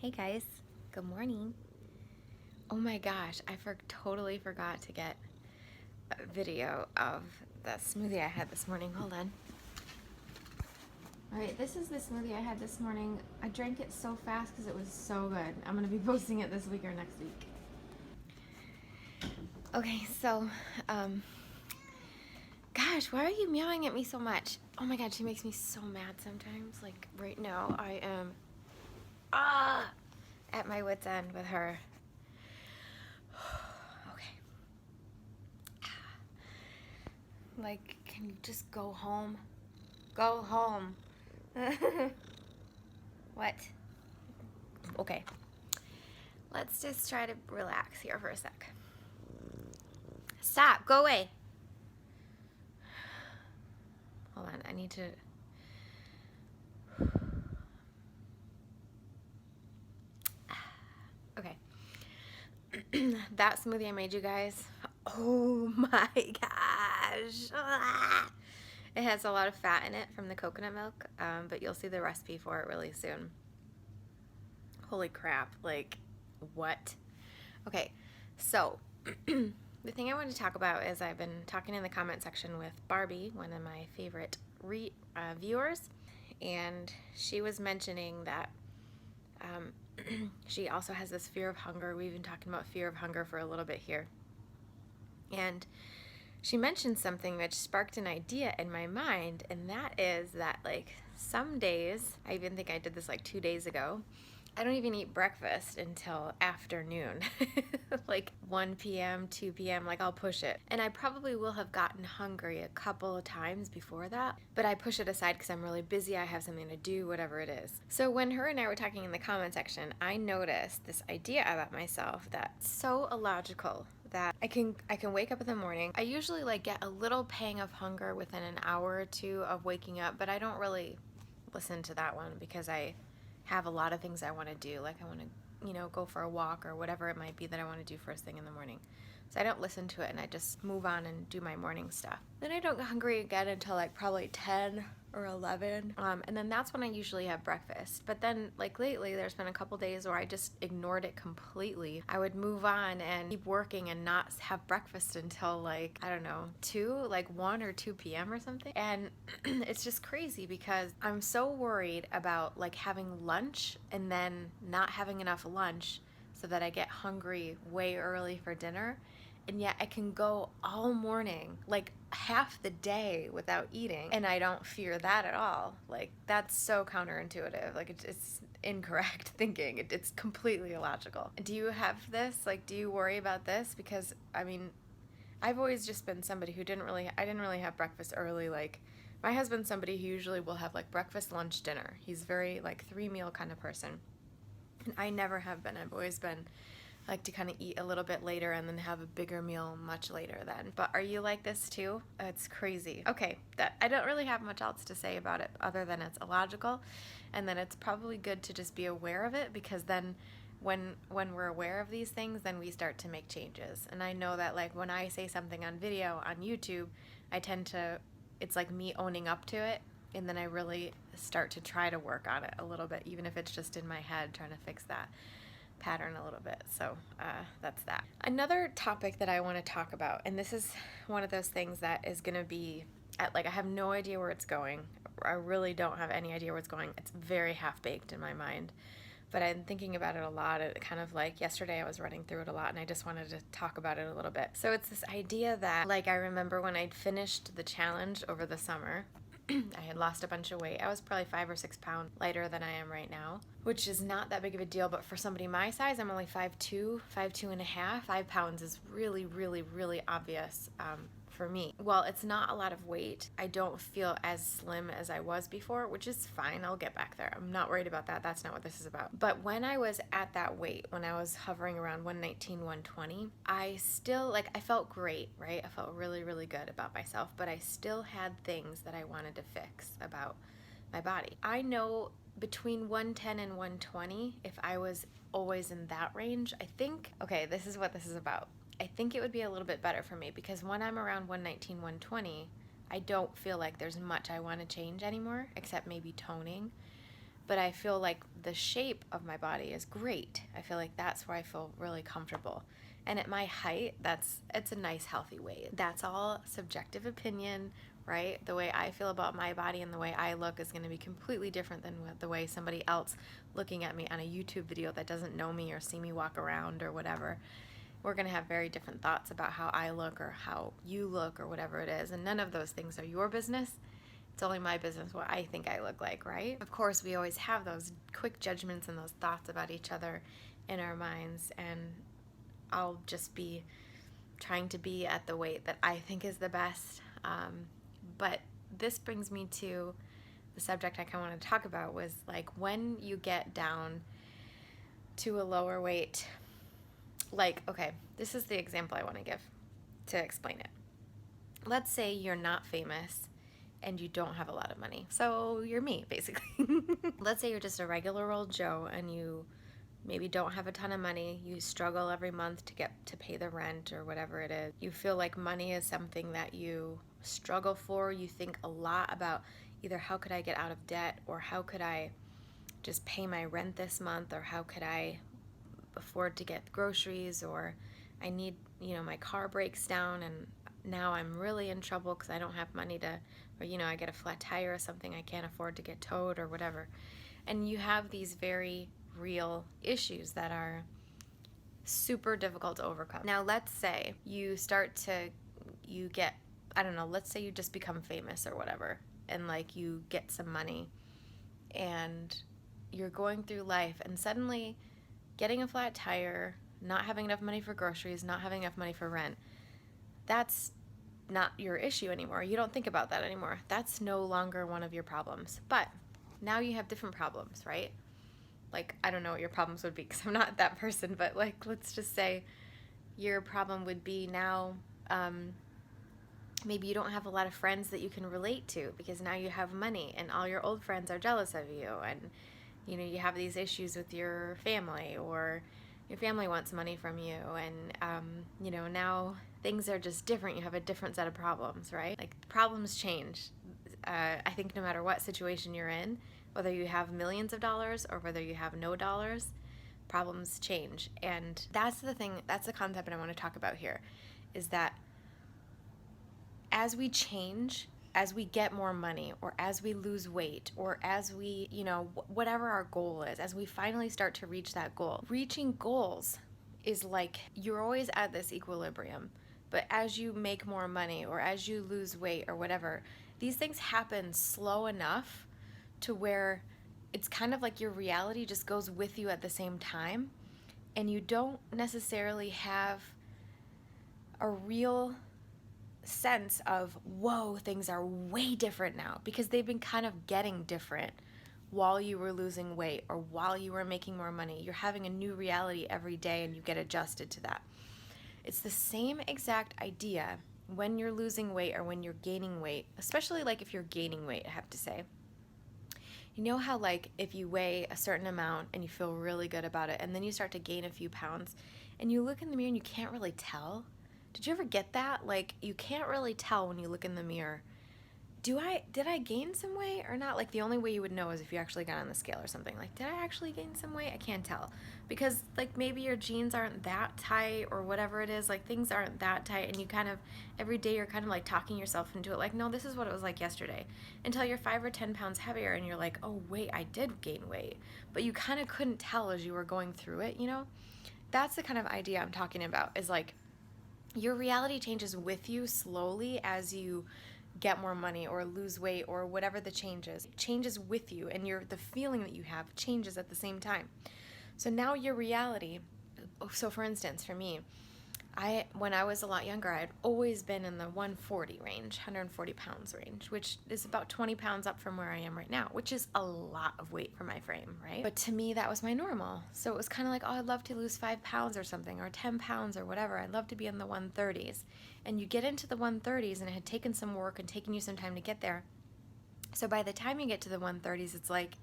Hey guys, good morning. Oh my gosh, I totally forgot to get a video of the smoothie I had this morning. Hold on. Alright, this is the smoothie I had this morning. I drank it so fast because it was so good. I'm going to be posting it this week or next week. Okay, so, gosh, why are you meowing at me so much? Oh my god, she makes me so mad sometimes. Like, right now, I am, at my wit's end with her. Like, can you just go home? Go home. What? Okay. Let's just try to relax here for a sec. Stop. Go away. Hold on. I need to... Okay. That smoothie I made you guys. Oh my gosh. It has a lot of fat in it from the coconut milk, but you'll see the recipe for it really soon. Holy crap. Like, what? Okay, so the thing I want to talk about is I've been talking in the comment section with Barbie, one of my favorite viewers, and she was mentioning that she also has this fear of hunger. We've been talking about fear of hunger for a little bit here. And she mentioned something which sparked an idea in my mind, and that is that, like, some days, I even think I did this like 2 days ago, I don't even eat breakfast until afternoon. Like 1 p.m., 2 p.m., like I'll push it. And I probably will have gotten hungry a couple of times before that, but I push it aside because I'm really busy, I have something to do, whatever it is. So when her and I were talking in the comment section, I noticed this idea about myself that's so illogical that I can wake up in the morning. I usually like get a little pang of hunger within an hour or two of waking up, but I don't really listen to that one because I have a lot of things I want to do. Like I want to, go for a walk or whatever it might be that I want to do first thing in the morning. So I don't listen to it and I just move on and do my morning stuff. Then I don't get hungry again until like probably 10 or 11. And then that's when I usually have breakfast. But then like lately there's been a couple days where I just ignored it completely. I would move on and keep working and not have breakfast until like, I don't know, 1 or 2 p.m. or something. And it's just crazy because I'm so worried about like having lunch and then not having enough lunch so that I get hungry way early for dinner. And yet I can go all morning, like half the day without eating, and I don't fear that at all. Like, that's so counterintuitive. Like, it's incorrect thinking. It's completely illogical. Do you have this? Like, do you worry about this? Because, I mean, I've always just been somebody who I didn't really have breakfast early. Like, my husband's somebody who usually will have, like, breakfast, lunch, dinner. He's very, like, 3-meal kind of person. And I never have been. I've always been like to kind of eat a little bit later and then have a bigger meal much later then. But are you like this too? It's crazy. Okay, I don't really have much else to say about it other than it's illogical, and then it's probably good to just be aware of it, because then when we're aware of these things, then we start to make changes. And I know that like when I say something on video on YouTube, it's like me owning up to it, and then I really start to try to work on it a little bit, even if it's just in my head, trying to fix that pattern a little bit. So that's that. Another topic that I want to talk about, and this is one of those things that is going to be I have no idea where it's going. I really don't have any idea where it's going. It's very half-baked in my mind, but I'm thinking about it a lot. It kind of like yesterday I was running through it a lot, and I just wanted to talk about it a little bit. So it's this idea that, like, I remember when I'd finished the challenge over the summer, I had lost a bunch of weight. I was probably 5 or 6 pounds lighter than I am right now, which is not that big of a deal, but for somebody my size, I'm only 5'2", 5'2 and a half. 5 pounds is really, really, really obvious for me. Well, it's not a lot of weight. I don't feel as slim as I was before, which is fine. I'll get back there. I'm not worried about that. That's not what this is about. But when I was at that weight, when I was hovering around 119, 120, I still, I felt great, right? I felt really, really good about myself, but I still had things that I wanted to fix about my body. I know between 110 and 120, if I was always in that range, I think, okay, this is what this is about. I think it would be a little bit better for me, because when I'm around 119, 120, I don't feel like there's much I want to change anymore, except maybe toning. but I feel like the shape of my body is great. I feel like that's where I feel really comfortable. And at my height, it's a nice, healthy weight. That's all subjective opinion, right? The way I feel about my body and the way I look is going to be completely different than the way somebody else looking at me on a YouTube video that doesn't know me or see me walk around or whatever. We're going to have very different thoughts about how I look or how you look or whatever it is. And none of those things are your business. It's only my business what I think I look like, right? Of course, we always have those quick judgments and those thoughts about each other in our minds, and I'll just be trying to be at the weight that I think is the best. But this brings me to the subject I kind of want to talk about, was like when you get down to a lower weight. Like, okay, this is the example I want to give to explain it. Let's say you're not famous and you don't have a lot of money. So you're me, basically. Let's say you're just a regular old Joe and you maybe don't have a ton of money. You struggle every month to get to pay the rent or whatever it is. You feel like money is something that you struggle for. You think a lot about either how could I get out of debt, or how could I just pay my rent this month, or how could I afford to get groceries, or I need, my car breaks down and now I'm really in trouble because I don't have money to, or, I get a flat tire or something, I can't afford to get towed or whatever. And you have these very real issues that are super difficult to overcome. Now, let's say you get, I don't know, let's say you just become famous or whatever, and like you get some money and you're going through life, and suddenly getting a flat tire, not having enough money for groceries, not having enough money for rent, that's not your issue anymore. You don't think about that anymore. That's no longer one of your problems. But now you have different problems, right? Like, I don't know what your problems would be because I'm not that person, but like, let's just say your problem would be now, maybe you don't have a lot of friends that you can relate to because now you have money and all your old friends are jealous of you, and you have these issues with your family, or your family wants money from you, and now things are just different. You have a different set of problems, right? Like, problems change. I think no matter what situation you're in, whether you have millions of dollars or whether you have no dollars, problems change. And that's the concept that I want to talk about here, is that as we change, as we get more money, or as we lose weight, or as we, whatever our goal is, as we finally start to reach that goal. Reaching goals is like, you're always at this equilibrium, but as you make more money, or as you lose weight, or whatever, these things happen slow enough to where it's kind of like your reality just goes with you at the same time, and you don't necessarily have a real sense of, whoa, things are way different now, because they've been kind of getting different while you were losing weight or while you were making more money. You're having a new reality every day and you get adjusted to that. It's the same exact idea when you're losing weight or when you're gaining weight, especially like if you're gaining weight, I have to say. You know how like if you weigh a certain amount and you feel really good about it, and then you start to gain a few pounds and you look in the mirror and you can't really tell? Did you ever get that? Like, you can't really tell when you look in the mirror, did I gain some weight or not? Like, the only way you would know is if you actually got on the scale or something. Like, did I actually gain some weight? I can't tell. Because, like, maybe your jeans aren't that tight or whatever it is. Like, things aren't that tight, and you kind of, every day you're kind of, like, talking yourself into it. Like, no, this is what it was like yesterday. Until you're 5 or 10 pounds heavier, and you're like, oh, wait, I did gain weight. But you kind of couldn't tell as you were going through it, That's the kind of idea I'm talking about, is, like, your reality changes with you slowly as you get more money or lose weight or whatever the change is. It changes with you, and the feeling that you have changes at the same time. So now your reality, so for instance, for me, when I was a lot younger, I'd always been in the 140 range, 140 pounds range, which is about 20 pounds up from where I am right now, which is a lot of weight for my frame, right? But to me, that was my normal. So it was kind of like, oh, I'd love to lose 5 pounds or something, or 10 pounds or whatever. I'd love to be in the 130s. And you get into the 130s, and it had taken some work and taken you some time to get there. So by the time you get to the 130s, it's like,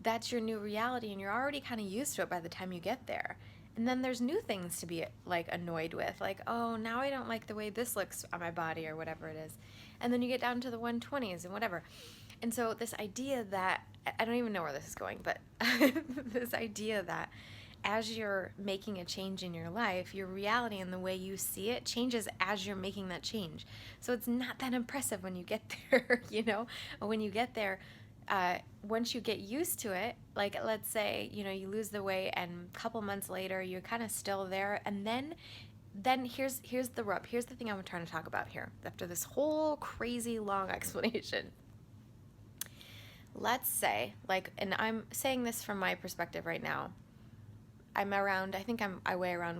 that's your new reality, and you're already kind of used to it by the time you get there. And then there's new things to be like annoyed with, like, oh, now I don't like the way this looks on my body or whatever it is. And then you get down to the 120s and whatever. And so this idea that I don't even know where this is going, but this idea that as you're making a change in your life, your reality and the way you see it changes as you're making that change. So it's not that impressive when you get there, when you get there, once you get used to it, like let's say, you lose the weight and a couple months later, you're kind of still there. And then here's the rub. Here's the thing I'm trying to talk about here after this whole crazy long explanation. Let's say, and I'm saying this from my perspective right now, I weigh around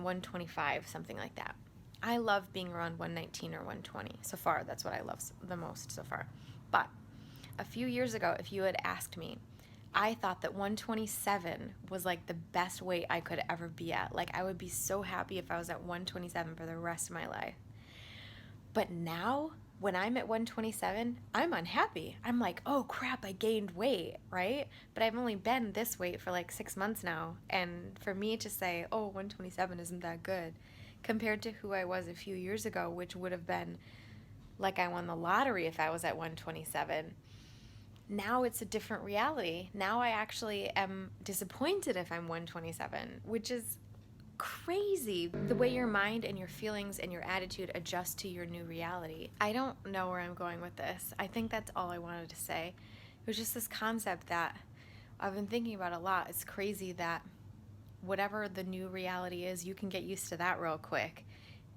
125, something like that. I love being around 119 or 120. So far, that's what I love the most so far. But a few years ago, if you had asked me, I thought that 127 was like the best weight I could ever be at. Like I would be so happy if I was at 127 for the rest of my life. But now, when I'm at 127, I'm unhappy. I'm like, oh crap, I gained weight, right? But I've only been this weight for like 6 months now. And for me to say, oh, 127 isn't that good, compared to who I was a few years ago, which would have been like I won the lottery if I was at 127. Now it's a different reality. Now I actually am disappointed if I'm 127, which is crazy. The way your mind and your feelings and your attitude adjust to your new reality. I don't know where I'm going with this. I think that's all I wanted to say. It was just this concept that I've been thinking about a lot. It's crazy that whatever the new reality is, you can get used to that real quick.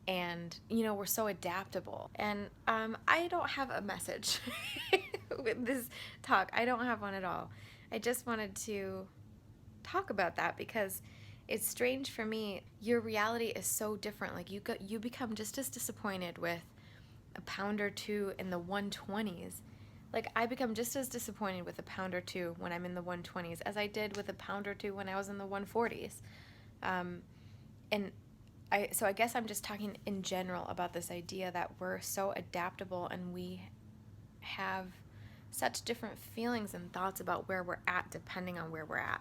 And, we're so adaptable. And I don't have a message with this talk. I don't have one at all. I just wanted to talk about that because it's strange for me. Your reality is so different. Like you become just as disappointed with a pound or two in the 120s. Like I become just as disappointed with a pound or two when I'm in the 120s as I did with a pound or two when I was in the 140s. So I guess I'm just talking in general about this idea that we're so adaptable and we have such different feelings and thoughts about where we're at depending on where we're at.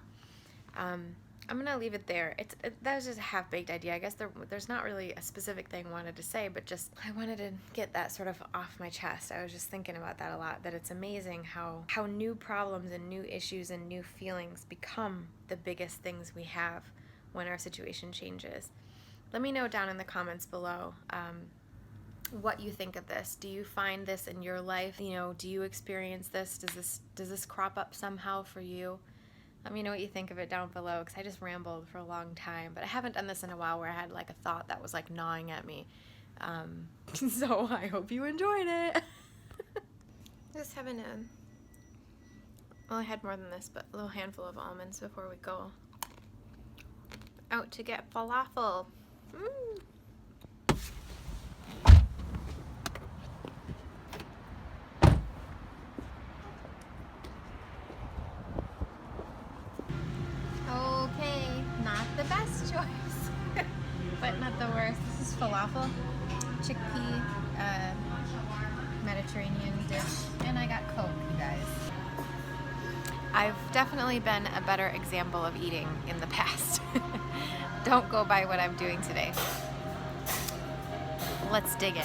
I'm going to leave it there. That was just a half-baked idea. I guess there's not really a specific thing I wanted to say, but just I wanted to get that sort of off my chest. I was just thinking about that a lot, that it's amazing how new problems and new issues and new feelings become the biggest things we have when our situation changes. Let me know down in the comments below what you think of this. Do you find this in your life? Do you experience this? Does this crop up somehow for you? Let me know what you think of it down below, because I just rambled for a long time. But I haven't done this in a while where I had like a thought that was like gnawing at me. So I hope you enjoyed it. Just having I had more than this, but a little handful of almonds before we go out to get falafel. Okay, not the best choice, but not the worst. This is falafel, chickpea, Mediterranean dish, and I got Coke, you guys. I've definitely been a better example of eating in the past. Don't go by what I'm doing today. Let's dig in.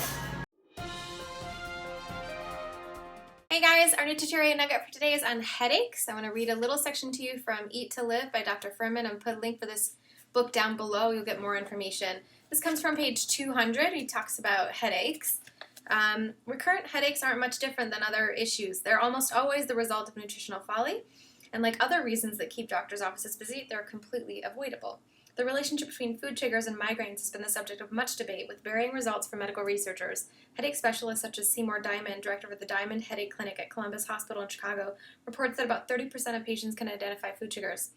Hey guys, our Nutritarian nugget for today is on headaches. I want to read a little section to you from Eat to Live by Dr. Furman. I'll put a link for this book down below. You'll get more information. This comes from page 200. He talks about headaches. Recurrent headaches aren't much different than other issues. They're almost always the result of nutritional folly. And like other reasons that keep doctors' offices busy, they're completely avoidable. The relationship between food triggers and migraines has been the subject of much debate, with varying results from medical researchers. Headache specialists such as Seymour Diamond, director of the Diamond Headache Clinic at Columbus Hospital in Chicago, reports that about 30% of patients can identify food triggers.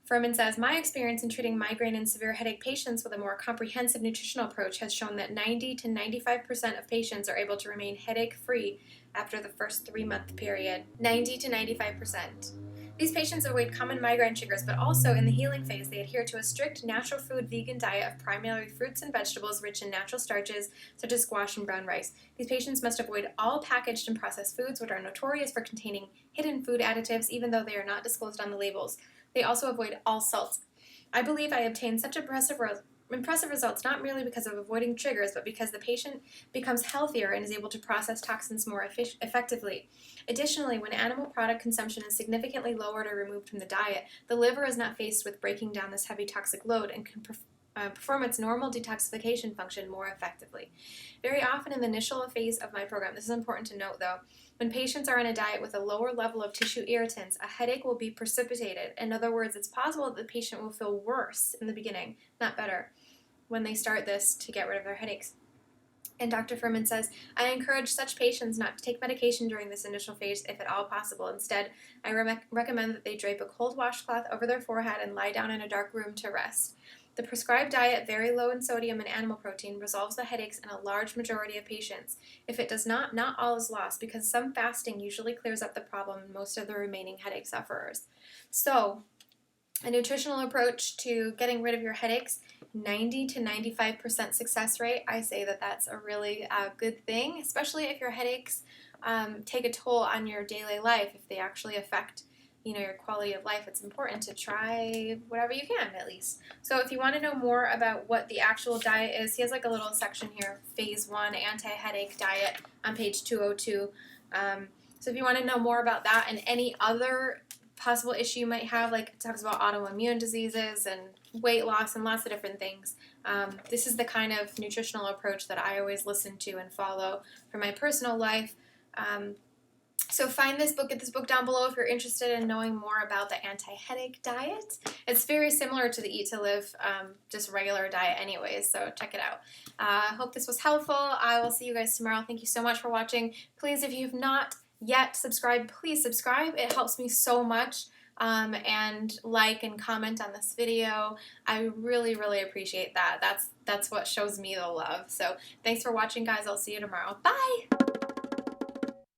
Furman says, my experience in treating migraine and severe headache patients with a more comprehensive nutritional approach has shown that 90 to 95% of patients are able to remain headache-free after the first 3-month period. 90 to 95%. These patients avoid common migraine triggers, but also in the healing phase, they adhere to a strict natural food vegan diet of primarily fruits and vegetables rich in natural starches, such as squash and brown rice. These patients must avoid all packaged and processed foods, which are notorious for containing hidden food additives, even though they are not disclosed on the labels. They also avoid all salts. I believe I obtained such impressive impressive results not merely because of avoiding triggers, but because the patient becomes healthier and is able to process toxins more effectively. Additionally, when animal product consumption is significantly lowered or removed from the diet, the liver is not faced with breaking down this heavy toxic load and can perform its normal detoxification function more effectively. Very often in the initial phase of my program, this is important to note though, when patients are on a diet with a lower level of tissue irritants, a headache will be precipitated. In other words, it's possible that the patient will feel worse in the beginning, not better, when they start this to get rid of their headaches. And Dr. Furman says, I encourage such patients not to take medication during this initial phase if at all possible. Instead, I recommend that they drape a cold washcloth over their forehead and lie down in a dark room to rest. The prescribed diet, very low in sodium and animal protein, resolves the headaches in a large majority of patients. If it does not all is lost, because some fasting usually clears up the problem in most of the remaining headache sufferers. So, a nutritional approach to getting rid of your headaches, 90 to 95% success rate. I say that that's a really good thing, especially if your headaches take a toll on your daily life, if they actually affect your quality of life. It's important to try whatever you can, at least. So if you want to know more about what the actual diet is, he has like a little section here, phase 1 anti-headache diet on page 202. So if you want to know more about that and any other possible issue you might have, like it talks about autoimmune diseases and weight loss and lots of different things. This is the kind of nutritional approach that I always listen to and follow for my personal life. So find this book, get this book down below if you're interested in knowing more about the anti-headache diet. It's very similar to the Eat to Live, just regular diet anyways, so check it out. I hope this was helpful. I will see you guys tomorrow. Thank you so much for watching. Please, if you've not yet subscribed, please subscribe. It helps me so much. And like and comment on this video. I really, really appreciate that. That's what shows me the love. So thanks for watching, guys. I'll see you tomorrow. Bye!